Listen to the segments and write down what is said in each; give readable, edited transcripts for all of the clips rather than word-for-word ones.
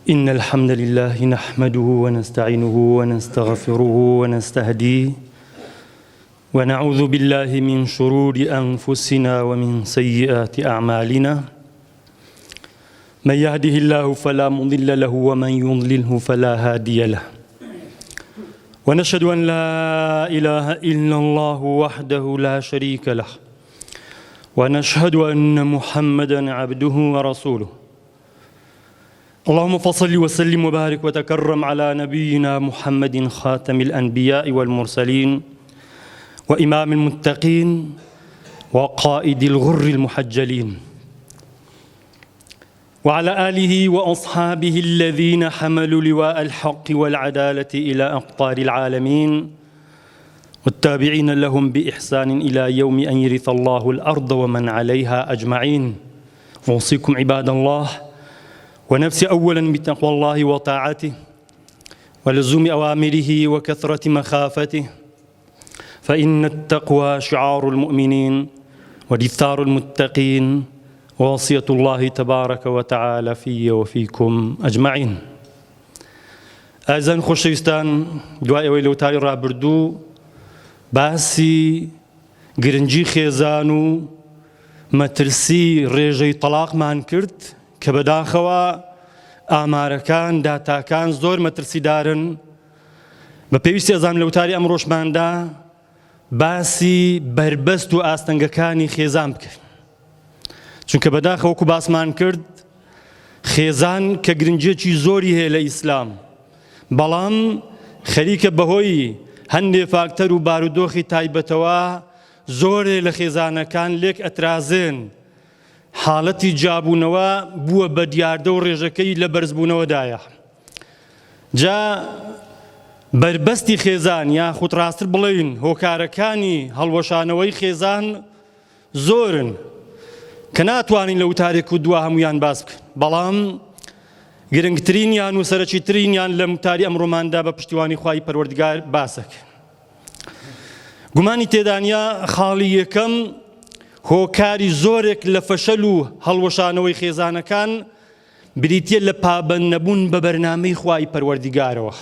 إن الحمد لله نحمده ونستعينه ونستغفره ونستهديه ونعوذ بالله من شرور أنفسنا ومن سيئات أعمالنا من يهده الله فلا مضل له ومن يضلله فلا هادي له ونشهد أن لا إله إلا الله وحده لا شريك له ونشهد أن محمدًا عبده ورسوله اللهم فصل وسلم وبارك وتكرم على نبينا محمد خاتم الأنبياء والمرسلين وإمام المتقين وقائد الغر المحجلين وعلى آله وأصحابه الذين حملوا لواء الحق والعدالة إلى أقطار العالمين والتابعين لهم بإحسان إلى يوم أن يرث الله الأرض ومن عليها أجمعين. أوصيكم عباد الله ونفسي أولا بتقوى الله وطاعته ولزوم أوامره وكثرة مخافته فإن التقوى شعار المؤمنين ودثار المتقين ووصية الله تبارك وتعالى في وفيكم أجمعين. ئازان خۆشەویستان دوای ئەوەی لەوتاری ڕابردوو باسی گرنگی خێزان و مەترسی ڕێژەی تەلاقمان کرد کە بەداخەوە ئامارەکان داتاکان زۆر مەترسیدارن بە پێویستی ئەزان لەوتاری ئەمڕۆژماندا باسی بربەست و ئاستەنگەکانی خێزان بکەین چونکە بەداخەوە وەکو باسمان کرد خێزان کە گرنگیەکی زۆری هەیە لە ئیسلام بەڵام خەریکە بەهۆی هەندێ فاکتەر و بارودۆخی تایبەتەوە زۆرێ لە خێزانەکان لێک ئەترازێن حاڵەتی جابوونەوە بووە بە دیاردە و ڕێژەکەی لە بەرزبوونەوەدایە. جا بربەستی خێزان یاخود ڕاستتر بڵێین هۆکارەکانی هەڵوەشانەوەی خێزان زۆرن کە ناتوانین لە وتارێک و دوا هەمویان باس بکەین بەڵام گرنگترینیان و سەرەکیترینیان لە وتاری ئەمڕۆماندا بە پشتیوانی خوای پەروەردگار باسەکە. گومانی تێدانیا خاڵی یەکەم هۆکاری زۆرێک لە فەشەل و هەڵوەشانەوەی خێزانەکان بریتیە لە پابەند نەبوون بە بەرنامەی خوای پەروەردگارەوە.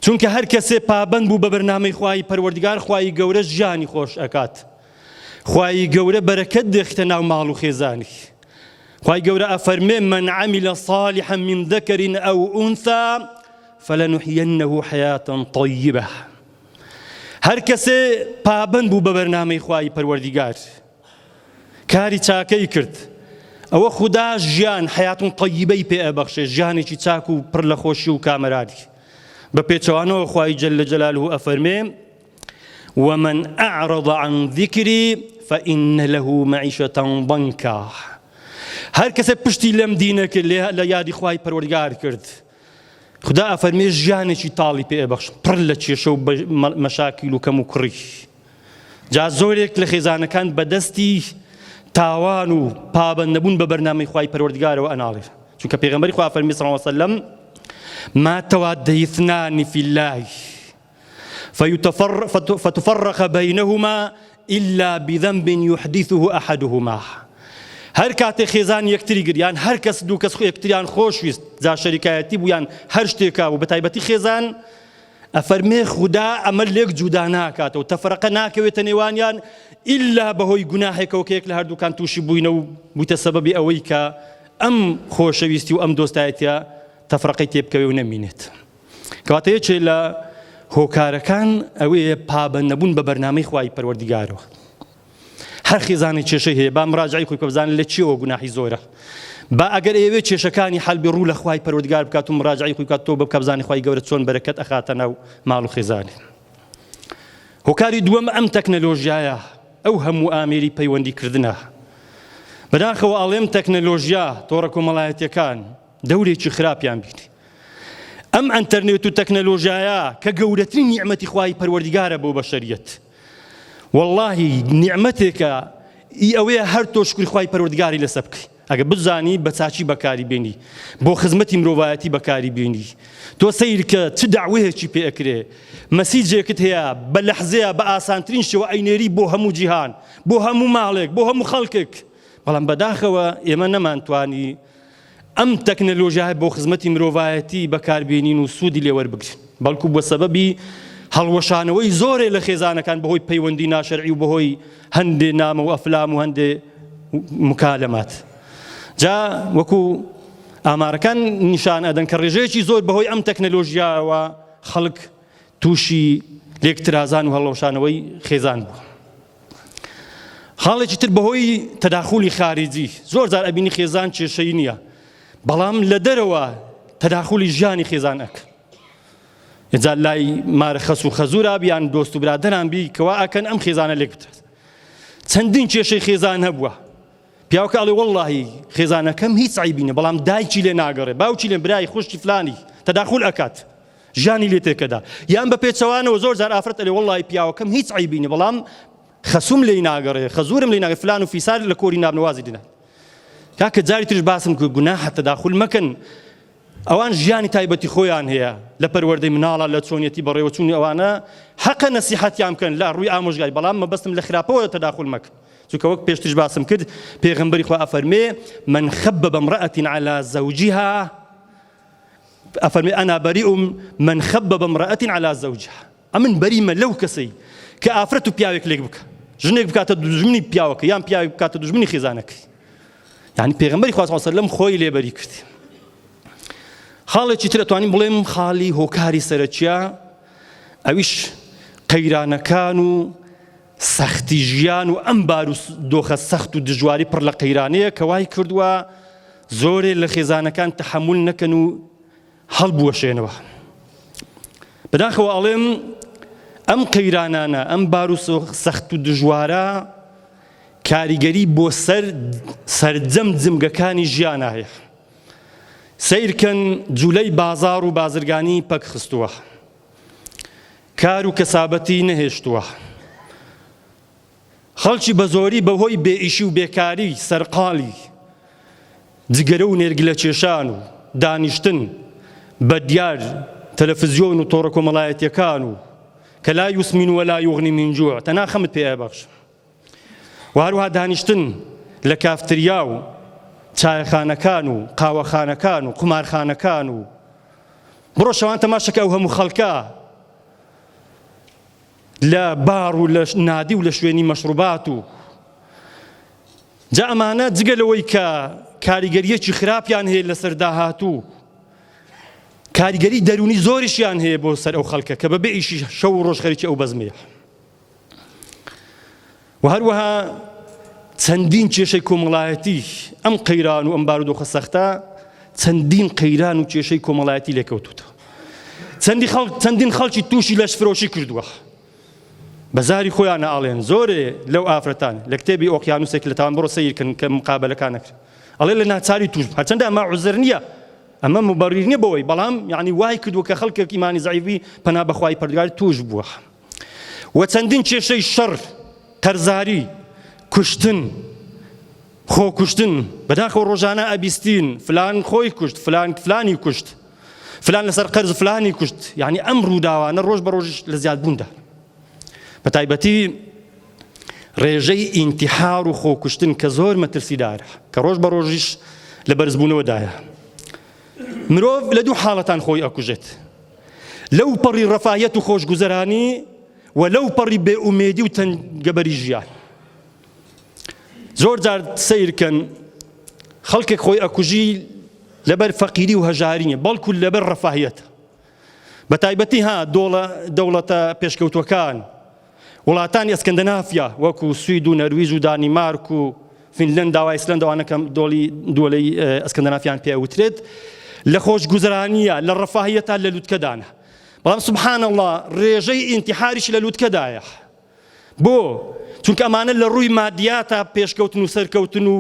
چونکە هەر کەسێ پابەند بوو بە بەرنامەی خوای پەروەردگار خوای گەورە ژیانی خۆش ئەکات. خوای گەورە بەرەکەت دێختە ناو ماڵ و خێزانی. خوای گەورە ئەفەرمێ من عمل صالحا من ذكر أو أنثى فلنحيينه حياة طيبة. هەر کەسێ پابەند بوو بە بەرنامەی خوای پەروەردگار کاری چاکەی کرد ئەوە خودا ژیان حیاتون طیبەی پێ ئەبەخشێ ژیانێکی چاک و پڕ لە خۆشی و کامەرانی. بە پێچەوانەوە خوای جەلە جەلالوه ئەفەرمێ ومن أعرض عن ذكري فإن له معيشة ضنكا. هەر کەسێ پشتی لەم دینە کرد لە یادی خوای پەروەردگار کرد خدا ئەفەرمێ ژیانێکی تاڵی پێ ئەبەخشێ پڕ لە کێشە و مەشاکیل و کەم و کوڕی. جا زۆرێک لە خێزانەکان بەدەستی تاوان و پابەند نەبوون بە بەرنامەی خوای پەروەردگارەوە ئەناڵێ چونکە پێغەمبەری خوا فەرمی صلی الله علیه وسلم ما توادى اثنان في الله فتفرق بينهما إلا بذنب يحدثه أحدهما. هەر کاتێ خێزان یەکتری گریان هەر کەس دوو کەس یەکتریان خۆشویست جا شەریکایەتی بوویان هەر شتێکا و بە تایبەتی خێزان ئەفەرمێ خودا ئەمە لێک جودا ناکاتەوە تەفرەقە ناکەوێتە نێوانیان ئیلا بەهۆی گوناحێکەوە کە یەک لە هەردووکان تووشی بووینە و بوویتە سەبەبی ئەوەی کە ئەم خۆشەویستی و ئەم دۆستایەتیە تەفرەقەی تێبکەوێ و نەمینێت. کەواتە یەکێ لە هۆکارەکان ئەوەیە پابەند نەبوون بە بەرنامەی خوای پەروەردگارەوە. هەر خێزانی کێشەی هەیە با مراجعی خۆی بزانن لە چیەوە گوناحی زۆرە با ئەگەر ئێوێ کێشەکانی حەلبی ڕوو لە خوای پەروەردگار بکات و مراجعی خۆی بکات تۆ بکە بزانێ خوای گەورە چۆن بەرەکەت ئەخاتە ناو ماڵ و خێزانی. هۆکاری دووەم ئەم تەکنەلۆژیایە ئەو هەموو ئامێری پەیوەندیکردنە. بەداخەوە ئەڵێم تەکنەلۆژیا تۆڕە کۆمەڵایەتیەکان دەورێکی خراپیان بینی. ئەم ئەنتەرنێت و تەکنەلۆژیایە کە گەورەترین نیعمەتی خوای پەروەردگارە بۆ بەشەریەت واللهی نیعمەتێکە ئەوەیە هەر تۆ شکری خوای پەروەردگاری لەسەر بکەی ئەگە بزانی بە چاچی بەکاری بێنی بۆ خزمەتی مرۆڤایەتی بەکاری بێنی تۆ سەیر کە چ داوایەکی پێ ئەکرێ مەسیجێکت هەیە بە لەحزەیە بە ئاسانترین شێوە ئەینێری بۆ هەموو جیهان بۆ هەموو ماڵێک بۆ هەموو خەڵکێک بەڵام بەداخەوە ئێمە نەمانتوانی ئەم تەکنەلۆژیای بۆ خزمەتی مرۆڤایەتی بەکاربێنین و سوودی لێ وەربگرین بەڵکو بە سەبەبی هەڵوەشانەوەی زۆرێ لە خێزانەکان بەهۆی پەیوەندی ناشەرعی و بەهۆی هەندێ نامە و ئەفلام و هەندێ مکالەمات جا وەکو ئامارەکان نیشان ئەدەن کە ڕێژەیەکی زۆر بەهۆی ئەم تەکنەلۆژیاوە خەڵک تووشی لێکترازان و هەڵەوشانەوەی خێزان بوو خاڵێکی تر بەهۆی تەداخولی خارجی زۆر جار ئەبینی خێزان کێشەی نییە بەڵام لە دەرەوە تەداخولی ژیانی خێزان ئەکە ئێجا لای مارەخەس و خەزوورا بیان دۆست و برادەران بی کەوا ئەکەن ئەم خێزانە لێک بترێت چەندین کێشەی خێزان هەبووە پیاوەکە ئەڵێ وەڵڵاهی خێزانەکەم هیچ عیبی نییە بەڵام دایکی لێ ناگەڕێ باوکی لێ برای خوشکی فلانی تەداخول ئەکات ژیانی لێ تێکەدا یان بە پێچەوانەوە زۆر جار ئافرەت ئەڵێ وەڵڵاهی پیاوەکەم هیچ عیبی نییە بەڵام خەسووم لێی ناگەڕێ خەزوورم لێی ناگەڕێ فلان و فیسار لە کۆری نابنەوازی دێنن کاکە جاری ترش باسم کرد گوناحە تەداخول مەکەن ئەوان ژیانی تایبەتی خۆیان هەیە لە پەروەردەی مناڵە لە چۆنیەتی بەڕێوەچوونی ئەوانە حەقە نەسیحەتیان بکەن لە ڕووی ئامۆژگاری بەڵام مەبەستم لە خراپەوە تەداخول مەکەن چونکە وەک پێشترش باسم کرد پێغەمبەری خوا ئەفەرمێ من خەبەبە امرأة على زوجها ئەفەرمێ ئەنا بەریئ من خەبەبە امرأة على زوجها ئەمن بەریمە لەو کەسەی کە ئافرەت و پیاوێک لێک بکە ژنێک بکاتە دوژمنی پیاوەکە یان پیاوێک بکاتە دوژمنی خێزانەکەی یعنی پێغەمبەری خوا صلی الله علیه و سلم خۆی لێبەری کردی خاڵێکی تر ئەتوانین بڵێم خاڵی هۆکاری سەرەکیە ئەویش قەیرانەکان و سەختی ژیان و ئەم بار و دۆخە سەخت و دژواری پڕ لە قەیرانەیە کە وای کردووە زۆرێ لە خێزانەکان تەحەموڵ نەکەن و هەڵبوەشێنەوە بەداخەوە ئەڵێم ئەم قەیرانانە ئەم بار و سەخت و دژوارە کاریگەری بۆ سەرجەم جمگەکانی ژیانە هەیە سیرکەن جوولەی بازار و بازرگانی پەک خستووە کار و کەسابەتی نەهێشتووە خەڵکی بە زۆری بەهۆی بێئیشی و بێکاری سەرقاڵی جگەرە و نێرگلە کێشان و دانیشتن بە دیار تەلەڤیزیۆن و تۆڕە کۆمەڵایەتیەکان و کە لا یوسمین ولا یوغنی من جوع تەنها خەمت پێ ئەبەخش و هەروەها دانیشتن لە کافتریا و چایەخانەکان و قاوەخانەکان و قومارخانەکان و بڕۆ شەوان تەماشەکە ئەو هەموو خەڵکە لە بار و لە نادی و لە شوێنی مەشروبات و جا ئەمانە جگە لەوەی کە کاریگەریەکی خراپیان هەیە لەسەر داهاتوو کاریگەری دەرونی زۆریشیان هەیە بۆ سەر ئەو خەڵکە کە بەبێ ئیشی شەو و ڕۆژ خەریکی ئەو بەزمەیە و هەروەها چەندین کێشەی کۆمەڵایەتی ئەم قەیران و ئەم بارودۆخە سەختە چەندین قەیران و کێشەی کۆمەڵایەتی لێکەوتوتە چەندین خەڵکی تووشی لەشفرۆشی کردووە بەزاری خۆیانە ئاڵێن زۆرێ لەو ئافرەتان لە کتێبی ئۆقیانوسێک لە تاوان بڕۆ سەیرکەن کە مقابلەکان نەکرد ئەڵێ لە ناچاری توش هەرچەندە ئەمە عوزر نییە ئەمە مبەریر نییە بەوەی بەڵام یعنی وای کردووە کە خەڵکێک ئیمانی زەعیفی پەنا بەخوای پەروەردگار توش بووە و چەندین کێشەی شەڕ قەرزاری کوشتن خۆکوشتن بەداخەوە ڕۆژانە ئەبیستین فلان خۆی کوشت فلانی کوشت فلان لەسەر قەرز فلانی کوشت یعنی ئەم ڕووداوانە ڕۆژ بە ڕۆژ لە زیادبووندا بە تایبەتی ڕێژەی ئینتیحار و خۆکوشتن کە زۆر مەترسیدارە کە ڕۆژ بە ڕۆژیش لە بەرزبوونەوەدایە مرۆڤ لە دوو حاڵەتان خۆی ئەکوژێت لەو پەڕی ڕەفاهیەت و خۆشگوزەرانی و لەو پەڕی بێئومێدی و تەنگەبەری ژیان زۆر جار سیرکەن خەڵکێک خۆی ئەکوژی لەبەر فەقیری و هەژاری نیە بەڵکو لەبەر ڕەفاهیەتە بە تایبەتی دەوڵەتە پێشکەوتوەکان وڵاتانی ئەسکەندەنافیا وەکو سوید و نەرویج و دانیمارک و فینلەندا و ئایسلەند ئەوانەکەم دۆڵەی ئەسکەندەنافیان پێوترێت لە خۆشگوزەرانیە لە ڕەفاهیەتە لە لووتکەدانە بەڵام سوبحان الله ڕێژەی ئینتیحاریش لە لووتکەدایە بۆ چونکە ئەمانە لە ڕووی مادیاتە پێشکەوتن و سەرکەوتن و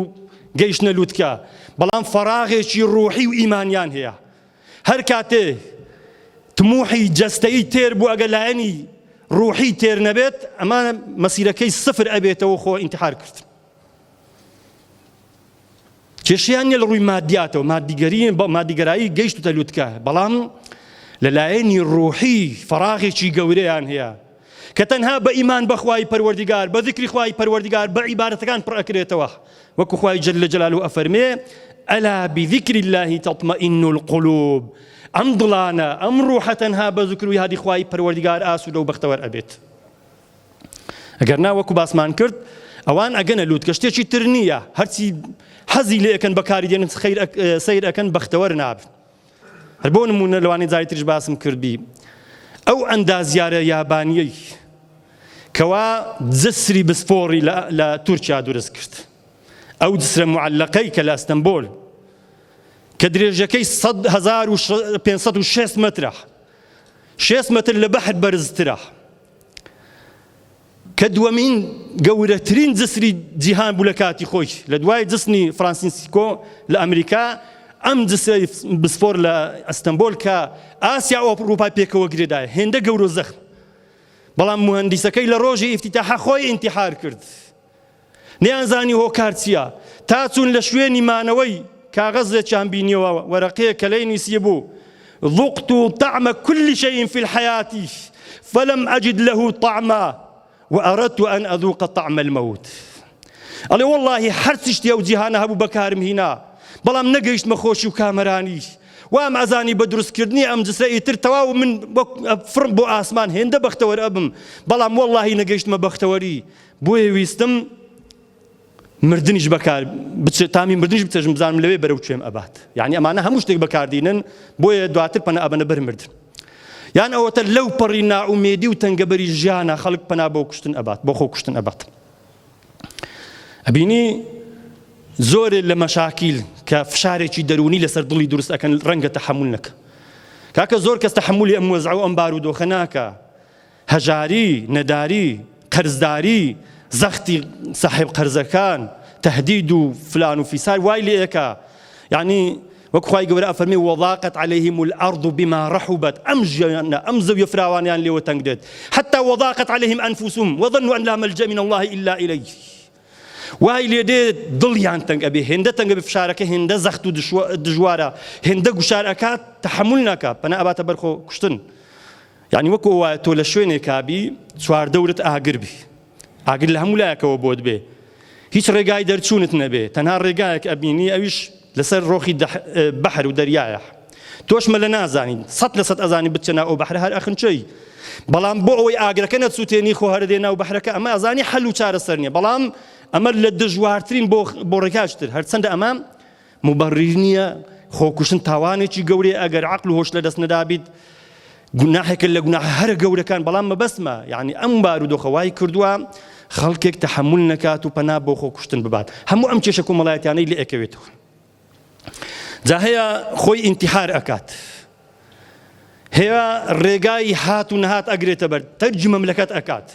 گەیشتنە لووتکە بەڵام فەراغێکی ڕووحی و ئیمانیان هەیە هەر کاتێ تموحی جەستەیی تێر بوو ئەگە لایەنی ڕووحی تێر نەبێت ئەمانە مەسیرەکەی سفر ئەبێتەوە خۆ ئینتیحار کرد کێشیان نیە لە ڕووی مادیاتەوە مادیگەرایی گەیشتوتە لووتکە بەڵام لەلایەنی ڕووحی فەراغێکی گەورەیان هەیە کە تەنها بە ئیمان بەخوای پەروەردگار بە ذیکری خوای پەروەردگار بە عیبادەتەکان پڕ ئەکرێتەوە وەکو خوای جەل جەلالوه ئەفەرمێ ألا بذكر الله تطمئن القلوب ئەم دڵانە ئەم ڕوحە تەنها بە زیکر و یادی خوای پەروەردگار ئاسوودە و بەختەوەر ئەبێت. ئەگەر نا وەکو باسمان کرد ئەوان ئەگەنە لووت کە شتێکی تر نییە، هەرچی حەزی لێ ئەکەن بەکاری دێنن سەیر ئەکەن بەختەوەر نابن. هەر بۆ نمونە لەوانەی جاری تریش باسم کردبی ئەو ئەندازیارە یابانیەی کەوا جسری بسپۆڕی لە تورکیا دروست کرد، ئەو جسرە معلقەی کە لە ئەستەمبۆل کە درێژەکەی 1506 مەترە، 6 مەتر لە بەحر بەرزترە، کە دووەمین گەورەترین جسری جیهان بوو لە کاتی خۆی لە دوای جسنی فرانسیسکۆ لە ئەمریکا. ئەم جسری بسپۆر لە ئەستەمبۆل کە ئاسیا و ئەوروپا پێکەوە گرێدایە، هێندە گەورە و زەخم، بەڵام مهندیسەکەی لە ڕۆژی ئیفتیتاحە خۆی ئینتیحار کرد، نەیانزانی هۆکار چییە، تا چوون لە شوێنی مانەوەی کاغەزێکیان بینیەوە وەرەقەیە کە لەی نووسیە بوو ذقت طعم كل شيء في الحياة فلم أجد له طعما وأردت أن أذوق طعم الموت. ئەڵێ وەڵڵاهی هەر چ شتێ ئەو جیهانە هەبوو بەکارم هینا، بەڵام نەگەیشتمە خۆشی و کامەرانی، وام ئەزانی بە دروستکردنی ئەم جسرە ئیتر تەواو من فرم بۆ ئاسمان هێندە بەختەوەر ئەبم، بەڵام وەڵڵاهی نەگەیشتمە بەختەوەری، بۆیە ویستم مردنیش بەکار تامی مردنیش بچێژم بزانم لەوێ بەرەو کوێم ئەبات. یعنی ئەمانە هەموو شتێک بەکاردێنن بۆیە دواتر پەنا ئەبەنە بەر مردن. یان ئەوەتە لەو پەڕی نائومێدی و تەنگەبەری ژیانە خەڵک پەنا بۆ کوشتن ئەبات، بۆ خۆ کوشتن ئەبات. ئەبینی زۆرێک لە مەشاکیل کە فشارێکی دەرونی لەسەر دڵی دروست ئەکەن ڕەنگە تەحەموڵ نەکە. کاکە زۆر کەس تەحەموڵی ئەم وەزع و ئەم بارودۆخە ناکە، هەژاری، نەداری، قەرزداری، زەختی ساحب قەرزەکان، تهدید و فلان و فیسار وای لێ ئەکا. یعنی وەکو خوای گەورە ئەفەرمێ وضاقت عليهم الأرض بما رحبت، ئەم ژیانە ئەم زەویە فراوانیان لێوە تەنگ دێت، حتى وضاقت عليهم أنفسهم وظنوا أن لا ملجأ من الله إلا إليه. وای لێ دێت دڵیان تەنگ ئەبێ، هێندە تەنگ ئەبێ، فشارەکە هێندە زەخت و دژوارە، هێندە گوشار ئەکات، تەحەموڵ ناکات، پەنا ئەباتە بەرخۆ کوشتن. یعنی وەکو وایە تۆ لە شوێنێکا بی چوار دەورت ئاگر بی، ئاگر لە هەموو لایەکەوە بۆت بێ، هیچ ڕێگای دەرچوونت نەبێ، تەنها ڕێگایەک ئەبینی ئەویش لەسەر ڕۆخی بەحر و دەریایە، تۆشمە لە نازانین 100% ئەزانی بچە ناو ئەو بەحرە هەر ئەخنچەی، بەڵام بۆ ئەوەی ئاگرەکە نەچوتێنی خۆ هەرە دێ ناو بەحرەکە ئەمە ئەزانی حەل و چارەسەر نییە، بەڵام ئەمە لە دژوارترین بۆ ڕێکاشتر، هەرچەندە ئەمە مبەڕیر نییە، خۆکوشتن تاوانێکی گەورەیە ئەگەر عەقل و هۆش لە دەست نەدابیت، گوناحێکە لە گوناح هەرە گەورەکان، بەڵام مەبەستمە یعنی ئەم بارودۆخە وای کردووە خەڵکێک تەحەموڵ نەکات و پەنا بۆ خۆ کوشتن ببات، هەموو ئەم کێشە کۆمەڵایەتیانەی لێ ئەکەوێتەوە. جا هەیە خۆی ئینتیحار ئەکات، هەیە ڕێگای هات و نەهات ئەگرێتە بەر، تەرجی مەملەکەت ئەکات،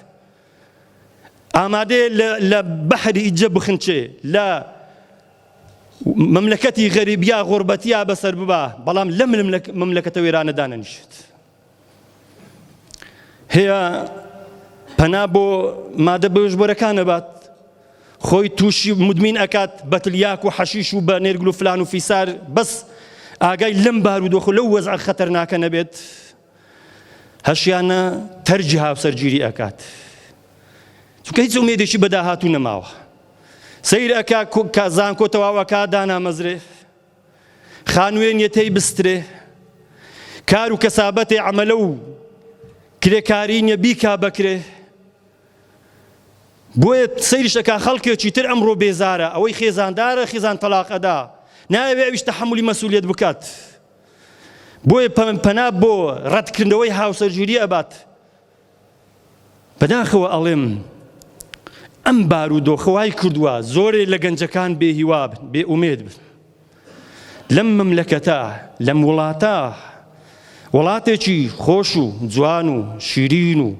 ئامادەیە لە بەحری ئیجە بخنچێ، لە مەملەکەتی غەریبیا غوربەتیا بەسەر ببا، بەڵام لە مەملەکەتە وێرانە دانەنیشێت. هەیە پەنا بۆ مادە بەژبۆرەکان ئەبات، خۆی تووشی مدمین ئەکات بەتلیاک و حەشیش و بە نێرگل و فلان و فیسار، بەس ئاگای لەم بارودۆخە لەو وەزع خەتەرناکە نەبێت، هەشیانە تەرجی هاوسەرگیری ئەکات، چونکە هیچ ئومێدێکی بەداهاتوو نەماوە، سەیر ئەکا زانکۆ تەواوەکە دانامەزرێ، خانوێنیەتەی بسترێ، کار و کەسابەتێ عەمەلە و کرێکاری نیە بیکا بەکرێ، بۆیە سەیریش ئەکا خەڵکێکی تر ئەمڕۆ بێزارە، ئەوەی خێزاندارە خێزان تەلاق ئەدا، نایەوێ ئەویش تەحەمولی مەسئولیەت بکات، بۆیە پەنا بۆ ڕەتکردنەوەی هاوسەرگیری ئەبات. بەداخەوە ئەڵێم ئەم بارودۆخە وای کردووە زۆرێ لە گەنجەکان بێهیوا بن، بێ ئومێد بن، لەم مەملەکەتە لەم وڵاتە، وڵاتێکی خۆش و جوان و شیرین و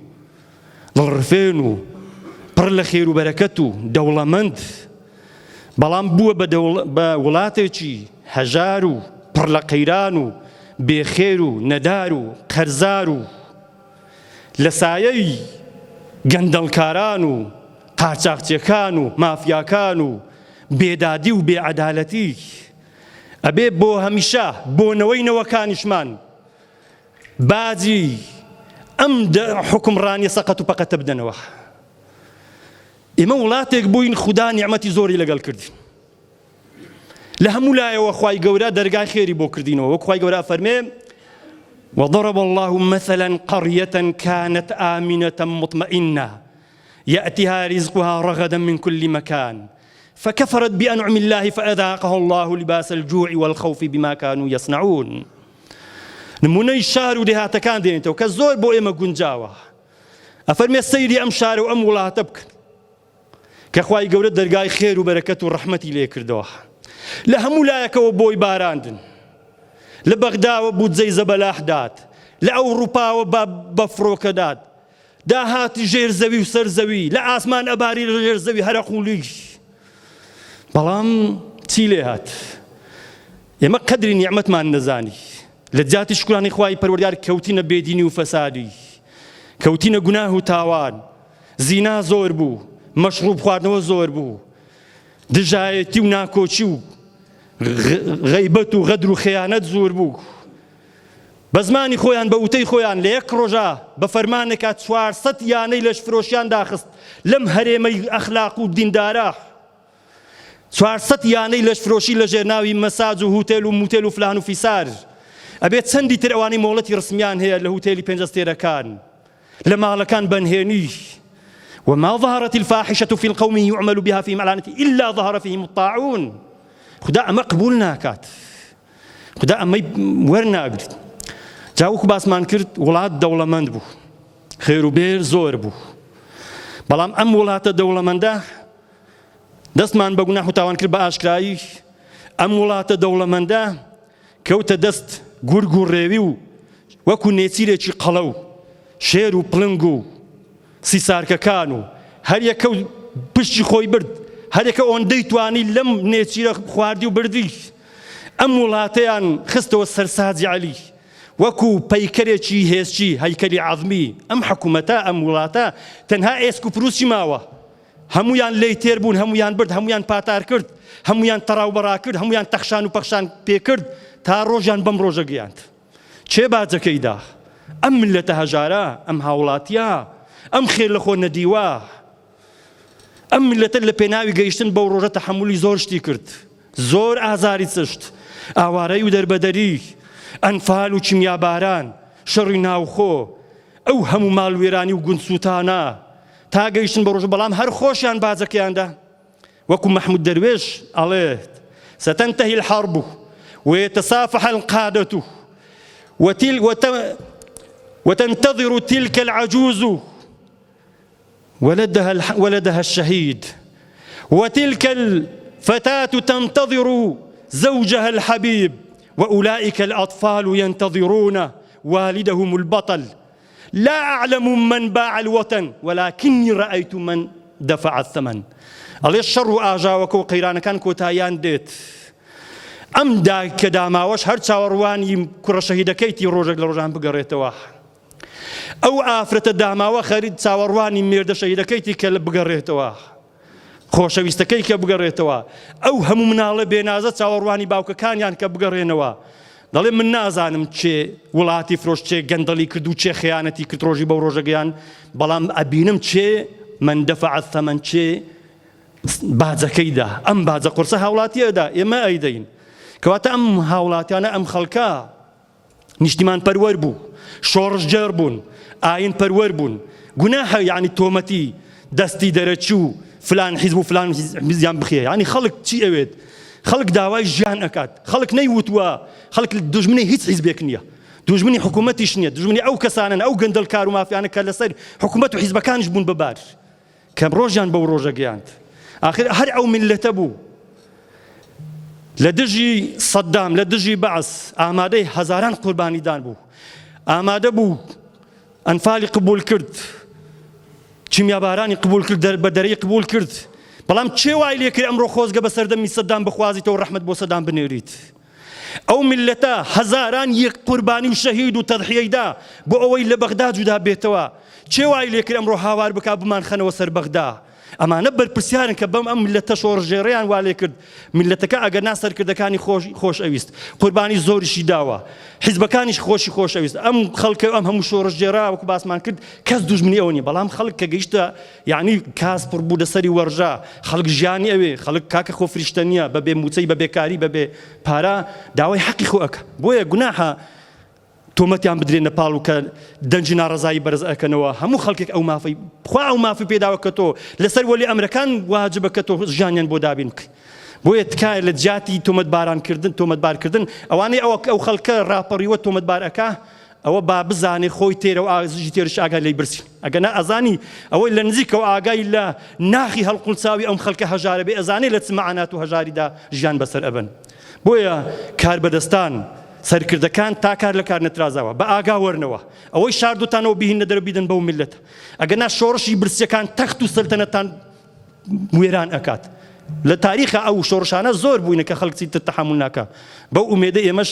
دڵڕفێن و پڕ لە خێر و بەرەکەت و دەوڵەمەند، بەڵام بووە بە وڵاتێکی هەژار و پڕ لە قەیران و بێخێر و نەدار و قەرزار و لە سایەی گەندەڵکاران و قاچاقچیەکان و مافیاکان و بێدادی و بێعەدالەتی، ئەبێ بۆ هەمیشە بۆنەوەی نەوەکانیشمان باجی ئەم حکمڕانیە سەقەت و پەقەتە بدەنەوە. ئێمە وڵاتێک بووین خودا نیعمەتی زۆری لەگەڵ کردین، لە هەموو لایەوە خوای گەورە دەرگای خێری بۆ کردینەوە وەک خوای گەورە فەرمێ وضرب الله مثلا قرية كانت آمنة مطمئنة يأتيها رزقها رغدا من كل مكان فكفرت بأنعم الله فأذاقها الله لباس الجوع والخوف بما كانوا يصنعون نمونەی شار و دێهاتەکان دێنێتەوە کە زۆر بۆ ئێمە گونجاوە ئەفەرمێ سەیری ئەم شارە و ئەم وڵاتە بکەن کە خوای گەورە دەرگای خێر و بەرەکەت و ڕەحمەتی لێ کردەوە لە هەموو لایەکەوە بۆی باراندن لە بەغداوە بودجەی زەبەلاح دات لە ئەوروپاوە بە فڕۆکە داهاتی ژێر زەوی و سەر زەوی لە ئاسمان ئەباری لە ژێر زەوی هەرە قوڵی بەڵام چی لێ هات ئێمە قەدری نیعمەتمان نەزانی لە جاتی شکرانی خوای پەروەردگار کەوتینە بێدینی و فەسادی کەوتینە گوناه و تاوان زینا زۆر بوو مەشروب خواردنەوە زۆر بوو دژایەتی و ناکۆچی و غەیبەت و غەدر و خەیانەت زۆر بوو بە زمانی خۆیان بە وتەی خۆیان لە یەک ڕۆژە بە فەرمانێکا 400 یانەی لەش فرۆشیان داخست لەم هەرێمەی ئەخلاق و دیندارە 400 یانەی لەش فرۆشی لە ژێرناوی مەساج و هوتێل و موتێل و فلان و فیسار ئەبێت چەندی تر ئەوانەی مۆڵەتی ڕسمیان هەیە لە هوتێلی پێنجەستێرەکان لە ماڵەکان بەنهێنی وما ظهرت الفاحشة في القوم يعمل بها في علانة إلا ظهر فيهم الطاعون خدا ئەمە قبول ناکات خدا ئەمەی وەرناگرێت جاوەکو باسمان کرد وڵات دەوڵەمەند بوو خێر و بێر زۆر بوو بەڵام ئەم وڵاتە دەوڵەمەندە دەستمان بە گوناه و تاوان کرد بە ئاشکرایی ئەم وڵاتە دەوڵەمەندە کەوتە دەست گورگ و ڕێوی و وەکو نێچیرێکی قەڵە و شێر و پڵنگ و سیسارکەکان و هەر یەکە و پشتی خۆی برد هەر یەکە ئۆندەی توانی لەم نێچیرە خواردی و بردی ئەم وڵاتەیان خستەوە سەرساجی عەلی وەکو پەیکەرێکی هێزچی هەیکەلی عەزمی ئەم حکوومەتە ئەم وڵاتە تەنها ئێسک و پرووسی ماوە هەمویان لێی تێر بوون هەمویان برد هەمویان پاتار کرد هەمویان تەڕاو بەڕا کرد هەمویان تەخشان و پەخشان پێ کرد تا ڕۆژیان بەم ڕۆژە گەیاند چێ باجەکەیدا ئەم ملەتە هەژارە ئەم هاوڵاتیە ئەم خێر لە خۆ نەدیوە ئەم ملەتە لە پێناوی گەیشتن بەو ڕۆژە تەحەمولی زۆر شتی کرد زۆر ئازاری چشت ئاوارەی و دەربەدەری ئەنفال و چیمیاباران شەڕی ناوخۆ ئەو هەموو ماڵوێرانی و گونسووتانە تا گەیشتن بە ڕۆژە بەڵام هەر خۆشیان بازەکەیاندا وەکو مەحموود دەروێش ئەڵێت ستنتهي الحرب ويتصافح القادة وتنتظر تلك العجوز ولدها الشهيد وتلك الفتاة تنتظر زوجها الحبيب وأولئك الأطفال ينتظرون والدهم البطل لا أعلم من باع الوطن ولكني رأيت من دفع الثمن الله الشر آجاوك وقيران كان كوتايان ديت ئەم دا کە داماوەش هەر چاوەڕوانی کوڕە شەهیدەکەیتی ڕۆژێک لە ڕۆژان بگەڕێتەوە ئەو ئافرەتە داماوە خەرید چاوەڕوانی مێردە شەهیدەکەیتی کە بگەڕێتەوە خۆشەویستەکەی کە بگەڕێتەوە ئەو هەموو مناڵە بێنازە چاوەڕوانی باوکەکانیان کە بگەڕێنەوە دەڵێ من نازانم چێ وڵاتی فرۆش چێ گەندەڵی کرد و چێ خەیانەتی کرد ڕۆژی بەو ڕۆژەگەیان بەڵام ئەبینم چێ من دەفع الثەمەن چێ باجەکەیدا ئەم باجە قورسە هاوڵاتیەدا ئێمە ئەیدەین کەواتە ئەم هاوڵاتیانە ئەم خەڵکە نیشتیمان پەروەر بوو شۆڕژگەر بوون ئاین پەروەر بوون گوناهە یعنی تۆمەتی دەستی دەرەچی و فلان حیزب و فلان حیزبیان بخێ یعنی خەڵک چی ئەوێت خەڵک داوای ژیان ئەکات خەڵک نەیوتووە خەڵک دوژمنی هیچ حیزبێک نییە دوژمنی حکوومەتیش نییە دوژمنی ئەو کەسانن ئەو گەندەڵکار و مافیانە کە لەسەر حکوومەت و حیزبەکانیش بوون بەبار کە ڕۆژیان بەو ڕۆژە گەیاند ئاخر هەر ئەو میلەتە بوو لە دژی سەدام لە دژی بەعس ئامادەی هەزاران قوربانیدان بوو ئامادە بوو ئەنفالی قبول کرد چیمیابارانی قبول کرد بەدەرەی قبول کرد بەڵام چێ وای لێ کرد ئەمڕۆ خۆزگە بە سەردەمی سەدام بخوازیتەوە ڕەحمەت بۆ سەدام بنێریت ئەو میلەتە هەزاران یەک قوربانی و شەهید و تەضحیەیدا بۆ ئەوەی لە بەغدا جودا بێتەوە چێ وای لێ کرد ئەمڕۆ هاوار بکا بمان خەنەوە سەر بەغدا ئەمانە بەرپرسیارن کە بەم ئەم میلەتە شۆڕژێڕەیان وا لێ کرد میلەتەکە ئەگەر سەرکردەکانی خۆش ئەویست قوربانی زۆریشی داوە حیزبەکانیش خۆش ئەویست ئەم خەڵکە ئەم هەموو شۆڕژێڕا وەکو باسمان کرد کەس دوژمنی ئەوە نیە بەڵام خەڵک کە گەیشتە یعنی کاس پڕ بوو لەسەری وەرژا خەڵک ژیانی ئەوێ خەڵک کاکە خۆ فریشتە نییە بەبێ موچەی بەبێ کاری بەبێ پارە داوای حەقی خۆ ئەکە بۆیە گوناحە تۆمەتیان بدرێن نەپاڵ و کە دەنجی ناڕەزایی بەرز ئەکەنەوە هەموو خەڵکێک ئەو مافەی خوا ئەو مافی پێداوە کە تۆ لەسەر وەلی ئەمرەکان واجبە کە تۆ ژیانیان بۆ دابین بکەی بۆیە تکایە لە جیاتی تۆمەتبارکردن ئەوانەی ئەو خەڵکە ڕاپەڕیوە تۆمەتبار ئەکا ئەوە با بزانێ خۆی تێرە و ئازیژی تێرش ئاگای لێی برسی ئەگەنا ئەزانی ئەوەی لە نزیکەوە ئاگای لە ناخی هەڵقولچاوی ئەم خەڵکە هەژارە بێ ئەزانێ لە چ مەعانات و هەژاریدا ژیان بەسەر ئەبن بۆیە کاربەدەستان سەرکردەکان تا کار لە کار نەترازاوە بە ئاگا وەرنەوە ئەوەی شاردوتانەوە بیهینە دەرە بیدن بەو میلەتە ئەگەنا شۆڕشی برسیەکان تەخت و سەلتەنەتان وێران ئەکات لە تاریخە ئەو شۆڕشانە زۆر بووینە کە خەڵکی تر تەحمل ناکا بەو ئومێدە ئێمەش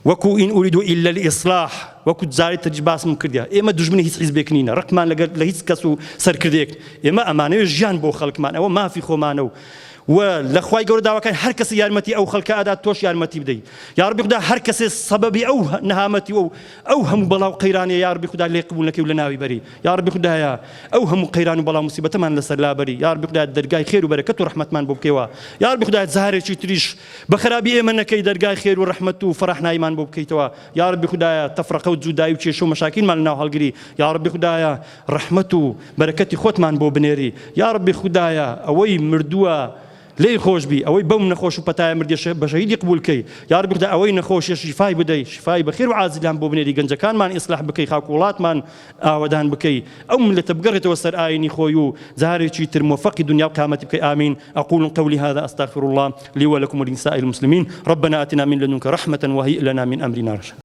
وەکو ئین ئوریدو ئیلا الئیصلاح وەکو جارێ تر باسم کردیا ئێمە دوژمنی هیچ حیزبێک نینە ڕقمان لە هیچ کەس و سەرکردێک ئێمە ئەمانەوێ ژیان بۆ خەڵکمان ئەوە مافی خۆمانە و لە خوای گەورە داواکەن هەر کەس یارمەتی ئەو خەڵکە ئادات تۆش یارمەتی بدەیت یا ڕەبی خوددا هەر کەسێ سەبەبی ئەو نەهامەتی و ئەو هەموو بەڵاو قەیرانەیە یا ڕەبی خوددا لێ قبول نەکەی و لە ناوی بەری یا ڕەبی خوددایە ئەو هەموو قەیران و بەڵاو موسیبەتەمان لەسەر لابەری یا ڕەبی خوددا دەرگای خێر و بەرەکەت و ڕەحمەتمان بۆ بکەیەوە یا ڕەبی خوددا جارێکی تریش بە خەرابی ئێمە نەکەی دەرگای خێر و ڕەحمەت و فەرەحناییمان بۆ بکەیتەوە یا ڕەبی خوددایە تەفرەقە و جودایی و کێشە و مەشاکیلمان لەناو هەڵگری یا ڕەبی خوددایە ڕەحمەت و بەرەکەتی خۆتمان بۆ بنێری یا ڕەبی خوددایە ئەوەی مردووە لێی خۆش بی ئەوەی بەم نەخۆش و پەتایە مردێ بە شەهیدی قبول کەی یا ڕەبی خوددا ئەوەی نەخۆشیە شیفای بدەی شیفای بەخێر و عاجیلان بۆ بنێری گەنجەکانمان ئیسلاح بکەی خاک وڵاتمان ئاوەدان بکەی ئەو ملەتە بگەڕێتەوە سەر ئاینی خۆی و جارێکی تر موفقی دنیا و قیامەتی بکەی آمین أقول قولي هذا أستغفر الله لي ولكم ولسائر المسلمين ربنا آتنا من لدنك رحمة وهيئ لنا من أمرنا رشدا